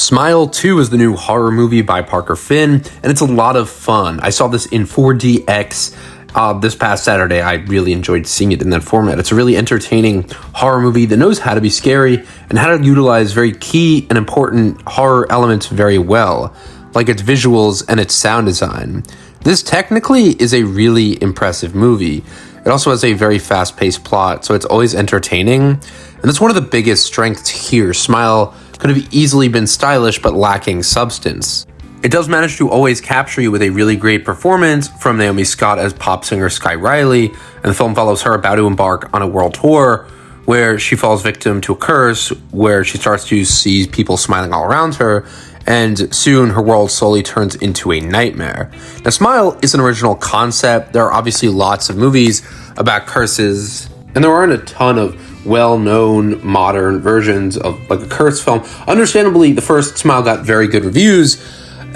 Smile 2 is the new horror movie by Parker Finn, and it's a lot of fun. I saw this in 4DX this past Saturday. I really enjoyed seeing it in that format. It's a really entertaining horror movie that knows how to be scary and how to utilize very key and important horror elements very well, like its visuals and its sound design. This technically is a really impressive movie. It also has a very fast-paced plot, so it's always entertaining. And that's one of the biggest strengths here. Smile could have easily been stylish, but lacking substance. It does manage to always capture you with a really great performance from Naomi Scott as pop singer Sky Riley, and the film follows her about to embark on a world tour where she falls victim to a curse, where she starts to see people smiling all around her, and soon her world slowly turns into a nightmare. Now, Smile is an original concept. There are obviously lots of movies about curses, and there aren't a ton of well-known modern versions of like a curse film. Understandably, the first Smile got very good reviews,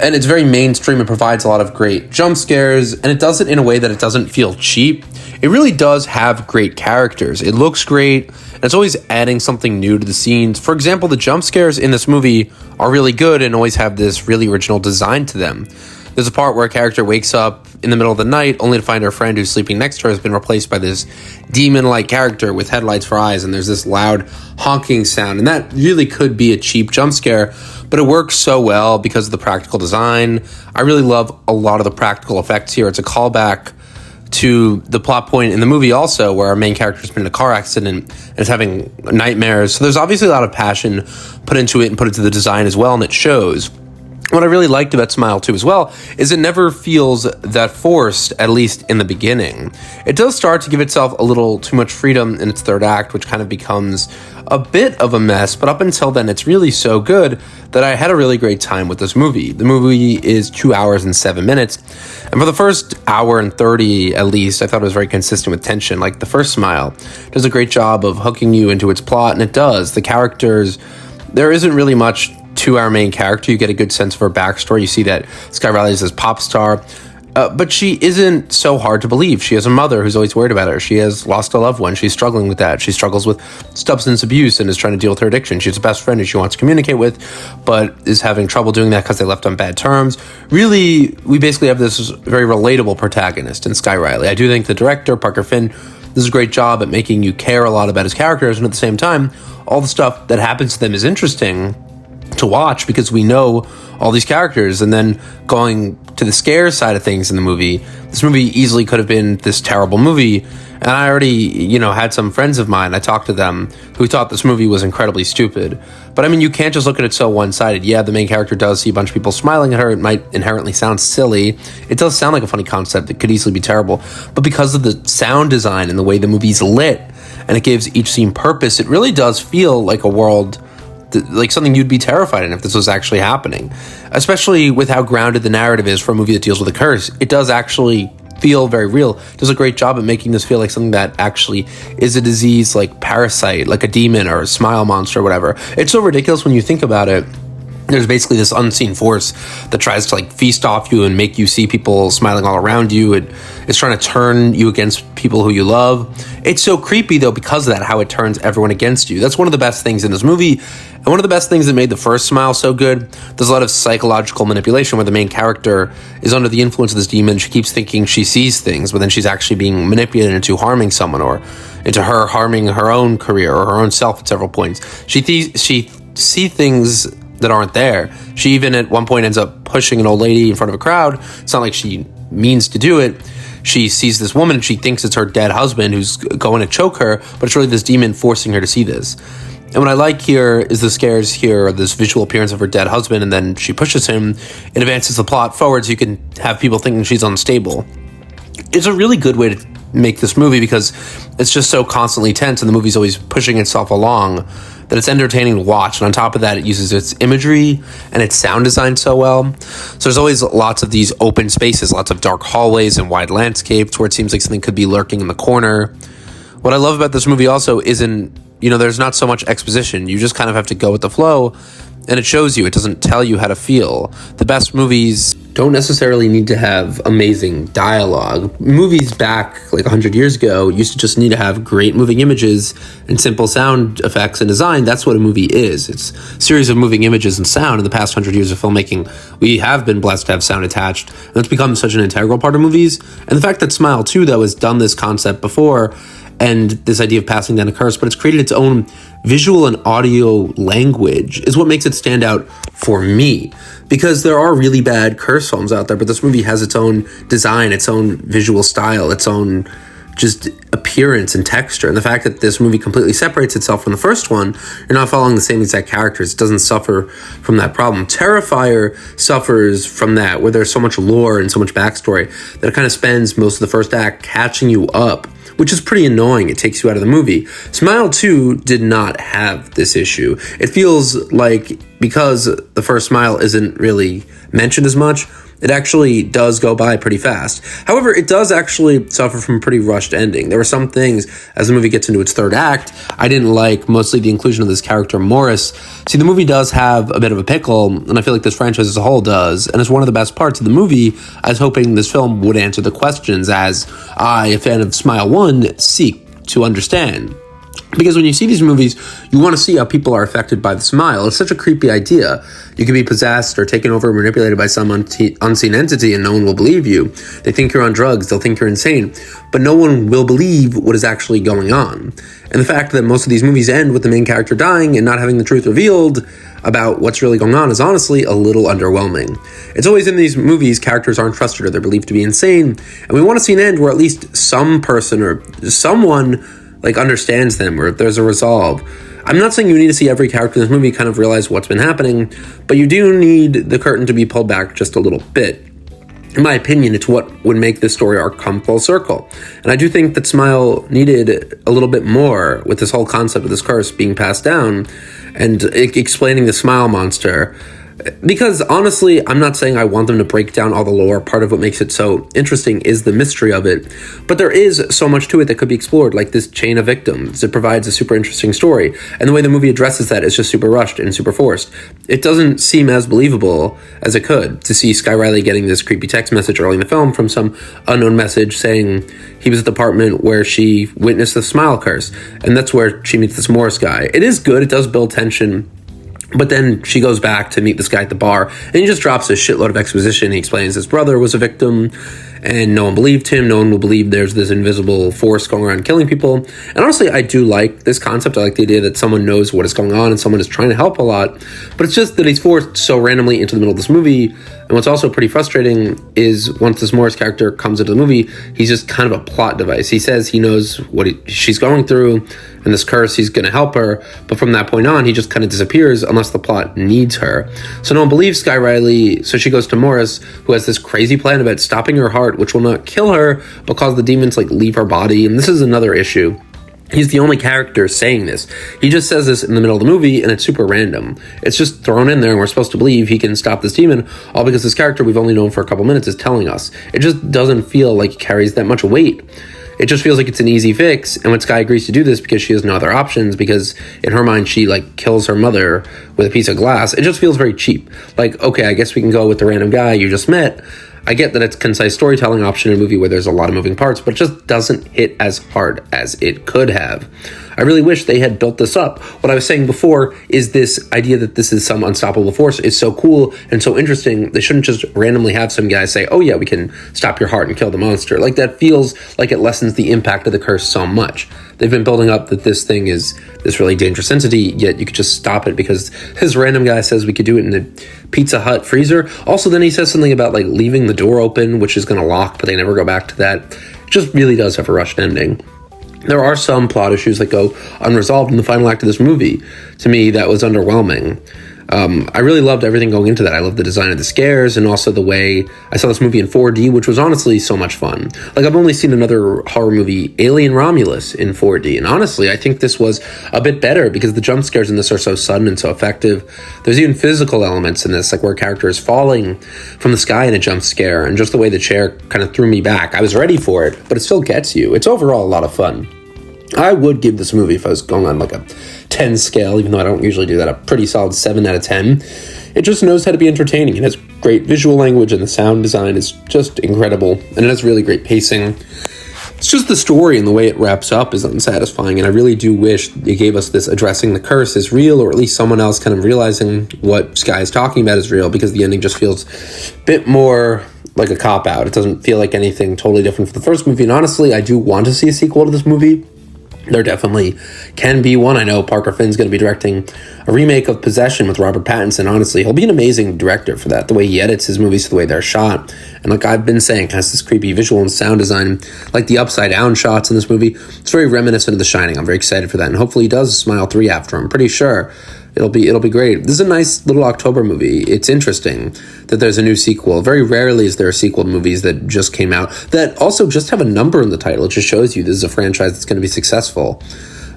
and it's very mainstream. It provides a lot of great jump scares, and it does it in a way that it doesn't feel cheap. It really does have great characters. It looks great, and it's always adding something new to the scenes. For example, the jump scares in this movie are really good and always have this really original design to them. There's a part where a character wakes up in the middle of the night only to find her friend who's sleeping next to her has been replaced by this demon-like character with headlights for eyes, and there's this loud honking sound, and that really could be a cheap jump scare, but it works so well because of the practical design. I really love a lot of the practical effects here. It's a callback to the plot point in the movie also, where our main character's been in a car accident and is having nightmares. So there's obviously a lot of passion put into it and put into the design as well, and it shows. What I really liked about Smile 2 as well is it never feels that forced, at least in the beginning. It does start to give itself a little too much freedom in its third act, which kind of becomes a bit of a mess, but up until then, it's really so good that I had a really great time with this movie. The movie is 2 hours and 7 minutes, and for the first hour and 30 at least, I thought it was very consistent with tension. Like the first Smile does a great job of hooking you into its plot, and it does. The characters, there isn't really much to our main character. You get a good sense of her backstory. You see that Sky Riley is this pop star, but she isn't so hard to believe. She has a mother who's always worried about her. She has lost a loved one. She's struggling with that. She struggles with substance abuse and is trying to deal with her addiction. She has a best friend who she wants to communicate with, but is having trouble doing that because they left on bad terms. Really, we basically have this very relatable protagonist in Sky Riley. I do think the director, Parker Finn, does a great job at making you care a lot about his characters, and at the same time, all the stuff that happens to them is interesting to watch because we know all these characters. And then going to the scare side of things in the movie, this movie easily could have been this terrible movie, and I already had some friends of mine, I talked to them, who thought this movie was incredibly stupid. But I mean, you can't just look at it so one-sided. Yeah, the main character does see a bunch of people smiling at her. It might inherently sound silly. It does sound like a funny concept. It could easily be terrible, but because of the sound design and the way the movie's lit and it gives each scene purpose, it really does feel like a world, like something you'd be terrified in if this was actually happening, especially with how grounded the narrative is for a movie that deals with a curse. It does actually feel very real. It does a great job at making this feel like something that actually is a disease, like Parasite, like a demon or a smile monster or whatever. It's so ridiculous when you think about it. There's basically this unseen force that tries to feast off you and make you see people smiling all around you. It's trying to turn you against people who you love. It's so creepy though because of that, how it turns everyone against you. That's one of the best things in this movie, and one of the best things that made the first Smile so good. There's a lot of psychological manipulation where the main character is under the influence of this demon. She keeps thinking she sees things, but then she's actually being manipulated into harming someone, or into her harming her own career or her own self at several points. She sees things that aren't there. She even at one point ends up pushing an old lady in front of a crowd. It's not like she means to do it. She sees this woman and she thinks it's her dead husband who's going to choke her, but it's really this demon forcing her to see this. And what I like here is the scares here, this visual appearance of her dead husband, and then she pushes him. It advances the plot forward so you can have people thinking she's unstable. It's a really good way to make this movie because it's just so constantly tense and the movie's always pushing itself along that it's entertaining to watch. And on top of that, it uses its imagery and its sound design so well. So there's always lots of these open spaces, lots of dark hallways and wide landscapes where it seems like something could be lurking in the corner. What I love about this movie also isn't, there's not so much exposition. You just kind of have to go with the flow, and it shows you. It doesn't tell you how to feel. The best movies don't necessarily need to have amazing dialogue. Movies back like 100 years ago used to just need to have great moving images and simple sound effects and design. That's what a movie is. It's a series of moving images and sound. In the past 100 years of filmmaking, we have been blessed to have sound attached, and it's become such an integral part of movies. And the fact that Smile 2, though, has done this concept before, and this idea of passing down a curse, but it's created its own visual and audio language, is what makes it stand out for me. Because there are really bad curse films out there, but this movie has its own design, its own visual style, its own just appearance and texture. And the fact that this movie completely separates itself from the first one, you're not following the same exact characters. It doesn't suffer from that problem. Terrifier suffers from that, where there's so much lore and so much backstory that it kind of spends most of the first act catching you up, which is pretty annoying. It takes you out of the movie. Smile 2 did not have this issue. It feels like because the first Smile isn't really mentioned as much, it actually does go by pretty fast. However, it does actually suffer from a pretty rushed ending. There were some things, as the movie gets into its third act, I didn't like, mostly the inclusion of this character, Morris. See, the movie does have a bit of a pickle, and I feel like this franchise as a whole does, and it's one of the best parts of the movie. I was hoping this film would answer the questions as I, a fan of Smile 1, seek to understand. Because when you see these movies, you want to see how people are affected by the smile. It's such a creepy idea. You can be possessed or taken over or manipulated by some unseen entity and no one will believe you. They think you're on drugs. They'll think you're insane. But no one will believe what is actually going on. And the fact that most of these movies end with the main character dying and not having the truth revealed about what's really going on is honestly a little underwhelming. It's always in these movies, characters aren't trusted or they're believed to be insane. And we want to see an end where at least some person or someone understands them, or if there's a resolve. I'm not saying you need to see every character in this movie kind of realize what's been happening, but you do need the curtain to be pulled back just a little bit. In my opinion, it's what would make this story arc come full circle. And I do think that Smile needed a little bit more with this whole concept of this curse being passed down and explaining the Smile monster. Because honestly, I'm not saying I want them to break down all the lore. Part of what makes it so interesting is the mystery of it. But there is so much to it that could be explored, like this chain of victims. It provides a super interesting story. And the way the movie addresses that is just super rushed and super forced. It doesn't seem as believable as it could to see Sky Riley getting this creepy text message early in the film from some unknown message saying he was at the apartment where she witnessed the smile curse. And that's where she meets this Morris guy. It is good. It does build tension. But then she goes back to meet this guy at the bar, and he just drops a shitload of exposition. He explains his brother was a victim, and no one believed him. No one will believe there's this invisible force going around killing people. And honestly, I do like this concept. I like the idea that someone knows what is going on and someone is trying to help a lot. But it's just that he's forced so randomly into the middle of this movie. And what's also pretty frustrating is once this Morris character comes into the movie, he's just kind of a plot device. He says he knows what she's going through and this curse, he's going to help her. But from that point on, he just kind of disappears unless the plot needs her. So no one believes Sky Riley. So she goes to Morris, who has this crazy plan about stopping her heart, which will not kill her, but cause the demons leave her body. And this is another issue. He's the only character saying this. He just says this in the middle of the movie, and it's super random. It's just thrown in there, and we're supposed to believe he can stop this demon, all because this character we've only known for a couple minutes is telling us. It just doesn't feel like it carries that much weight. It just feels like it's an easy fix, and when Sky agrees to do this because she has no other options, because in her mind she kills her mother with a piece of glass, it just feels very cheap. Okay, I guess we can go with the random guy you just met. I get that it's a concise storytelling option in a movie where there's a lot of moving parts, but it just doesn't hit as hard as it could have. I really wish they had built this up. What I was saying before is this idea that this is some unstoppable force is so cool and so interesting. They shouldn't just randomly have some guy say, oh yeah, we can stop your heart and kill the monster. That feels like it lessens the impact of the curse so much. They've been building up that this thing is this really dangerous entity, yet you could just stop it because this random guy says we could do it in the Pizza Hut freezer. Also, then he says something about leaving the door open, which is going to lock, but they never go back to that. It just really does have a rushed ending. There are some plot issues that go unresolved in the final act of this movie. To me, that was underwhelming. I really loved everything going into that. I loved the design of the scares and also the way I saw this movie in 4D, which was honestly so much fun. I've only seen another horror movie, Alien Romulus, in 4D. And honestly, I think this was a bit better because the jump scares in this are so sudden and so effective. There's even physical elements in this, where a character is falling from the sky in a jump scare. And just the way the chair kind of threw me back. I was ready for it, but it still gets you. It's overall a lot of fun. I would give this movie, if I was going on a 10 scale, even though I don't usually do that, a pretty solid 7 out of 10. it just knows how to be entertaining. It has great visual language, and the sound design is just incredible, and it has really great pacing. It's just the story and the way it wraps up is unsatisfying, and I really do wish they gave us this addressing the curse is real, or at least someone else kind of realizing what Sky is talking about is real, because the ending just feels a bit more like a cop-out. It doesn't feel like anything totally different from the first movie, and honestly, I do want to see a sequel to this movie. There definitely can be one. I know Parker Finn's going to be directing a remake of Possession with Robert Pattinson. Honestly, he'll be an amazing director for that. The way he edits his movies, the way they're shot. And like I've been saying, has this creepy visual and sound design, like the upside down shots in this movie. It's very reminiscent of The Shining. I'm very excited for that. And hopefully he does Smile 3 after. I'm pretty sure it'll be great. This is a nice little October movie. It's interesting that there's a new sequel. Very rarely is there a sequel to movies that just came out that also just have a number in the title. It just shows you this is a franchise that's going to be successful.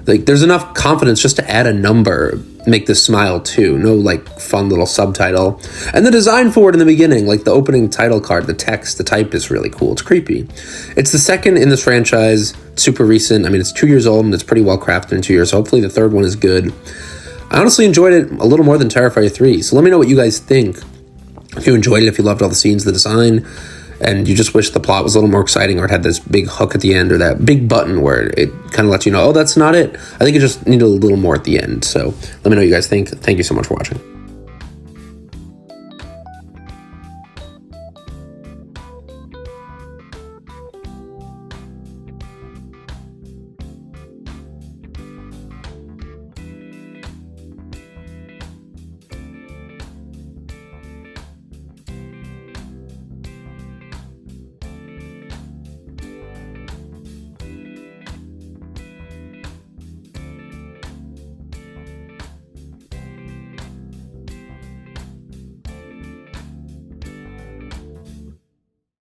Like, there's enough confidence just to add a number, make this Smile 2. No, like, fun little subtitle. And the design for it in the beginning, like the opening title card, the text, the type is really cool. It's creepy. It's the second in this franchise, super recent. I mean, it's 2 years old, and it's pretty well crafted in 2 years. So hopefully the third one is good. I honestly enjoyed it a little more than Terrifier 3. So let me know what you guys think. If you enjoyed it, if you loved all the scenes, the design, and you just wish the plot was a little more exciting, or it had this big hook at the end, or that big button where it kind of lets you know, oh, that's not it. I think it just needed a little more at the end. So let me know what you guys think. Thank you so much for watching.